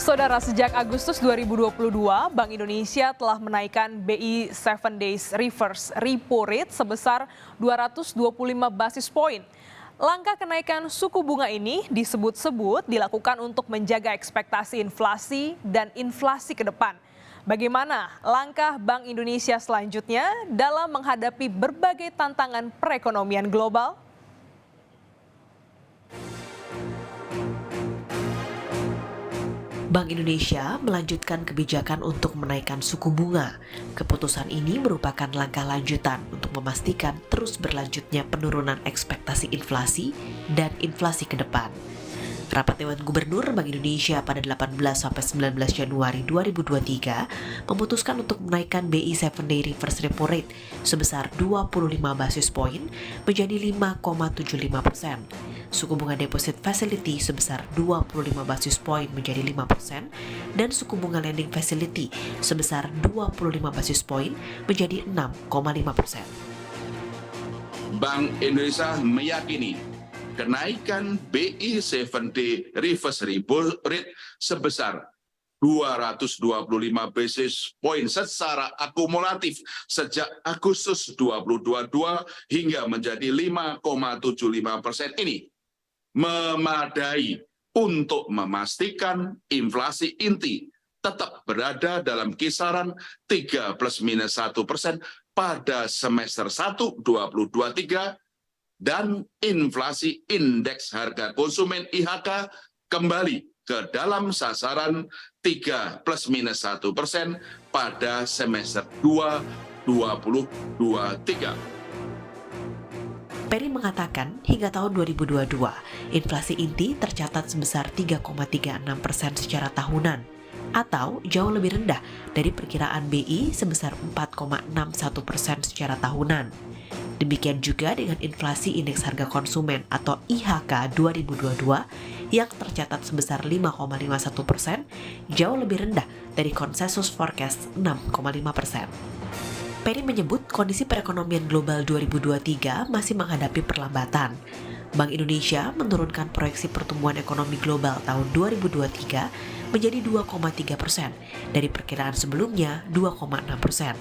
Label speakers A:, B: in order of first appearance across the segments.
A: Saudara, sejak Agustus 2022, Bank Indonesia telah menaikkan BI 7 Days Reverse Repo Rate sebesar 225 basis poin. Langkah kenaikan suku bunga ini disebut-sebut dilakukan untuk menjaga ekspektasi inflasi dan inflasi ke depan. Bagaimana langkah Bank Indonesia selanjutnya dalam menghadapi berbagai tantangan perekonomian global?
B: Bank Indonesia melanjutkan kebijakan untuk menaikkan suku bunga. Keputusan ini merupakan langkah lanjutan untuk memastikan terus berlanjutnya penurunan ekspektasi inflasi dan inflasi ke depan. Rapat Dewan Gubernur Bank Indonesia pada 18-19 Januari 2023 memutuskan untuk menaikkan BI 7-Day Reverse Repo Rate sebesar 25 basis poin menjadi 5,75%. Suku bunga deposit facility sebesar 25 basis poin menjadi 5% dan suku bunga lending facility sebesar 25 basis poin menjadi 6,5%.
C: Bank Indonesia meyakini kenaikan BI 7-Day Reverse Repo Rate sebesar 225 basis poin secara akumulatif sejak Agustus 2022 hingga menjadi 5,75% ini memadai untuk memastikan inflasi inti tetap berada dalam kisaran 3 plus minus 1% pada semester 1 2023 dan inflasi indeks harga konsumen IHK kembali ke dalam sasaran 3 plus minus 1% pada semester 2 2023.
B: Peri mengatakan hingga tahun 2022, inflasi inti tercatat sebesar 3,36% secara tahunan, atau jauh lebih rendah dari perkiraan BI sebesar 4,61% secara tahunan. Demikian juga dengan inflasi indeks harga konsumen atau IHK 2022 yang tercatat sebesar 5,51%, jauh lebih rendah dari konsensus forecast 6,5%. Peri menyebut kondisi perekonomian global 2023 masih menghadapi perlambatan. Bank Indonesia menurunkan proyeksi pertumbuhan ekonomi global tahun 2023 menjadi 2,3% dari perkiraan sebelumnya 2,6%.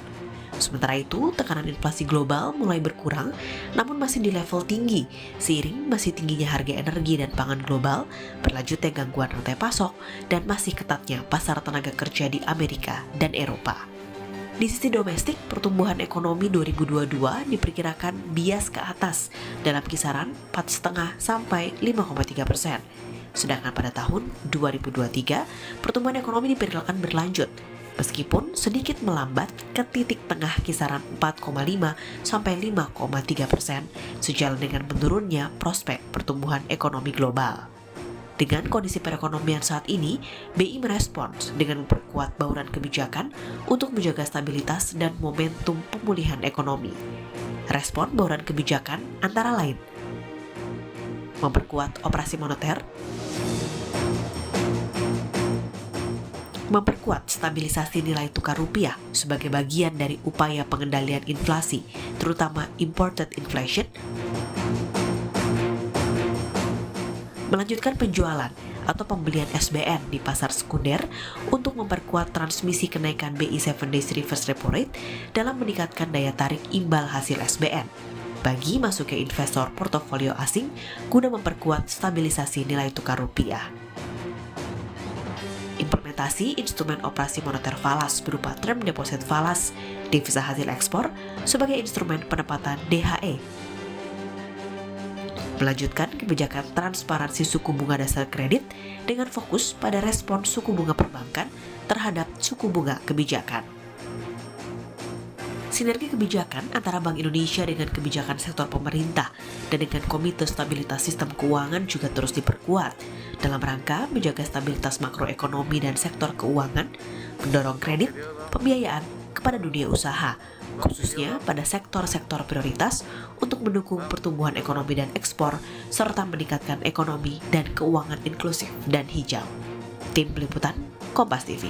B: Sementara itu, tekanan inflasi global mulai berkurang, namun masih di level tinggi, seiring masih tingginya harga energi dan pangan global, berlanjutnya gangguan rantai pasok, dan masih ketatnya pasar tenaga kerja di Amerika dan Eropa. Di sisi domestik, pertumbuhan ekonomi 2022 diperkirakan bias ke atas dalam kisaran 4,5 sampai 5,3%. Sedangkan pada tahun 2023, pertumbuhan ekonomi diperkirakan berlanjut, meskipun sedikit melambat ke titik tengah kisaran 4,5 sampai 5,3% sejalan dengan menurunnya prospek pertumbuhan ekonomi global. Dengan kondisi perekonomian saat ini, BI merespons dengan memperkuat bauran kebijakan untuk menjaga stabilitas dan momentum pemulihan ekonomi. Respon bauran kebijakan antara lain: memperkuat operasi moneter, memperkuat stabilisasi nilai tukar rupiah sebagai bagian dari upaya pengendalian inflasi, terutama imported inflation, melanjutkan penjualan atau pembelian SBN di pasar sekunder untuk memperkuat transmisi kenaikan BI 7 Days Reverse Repo Rate dalam meningkatkan daya tarik imbal hasil SBN bagi masuknya investor portofolio asing guna memperkuat stabilisasi nilai tukar rupiah. Implementasi instrumen operasi moneter falas berupa term deposit falas, devisa hasil ekspor sebagai instrumen penempatan DHE. Melanjutkan kebijakan transparansi suku bunga dasar kredit dengan fokus pada respon suku bunga perbankan terhadap suku bunga kebijakan. Sinergi kebijakan antara Bank Indonesia dengan kebijakan sektor pemerintah dan dengan Komite Stabilitas Sistem Keuangan juga terus diperkuat dalam rangka menjaga stabilitas makroekonomi dan sektor keuangan, mendorong kredit, pembiayaan kepada dunia usaha, khususnya pada sektor-sektor prioritas untuk mendukung pertumbuhan ekonomi dan ekspor, serta meningkatkan ekonomi dan keuangan inklusif dan hijau. Tim Liputan, Kompas TV.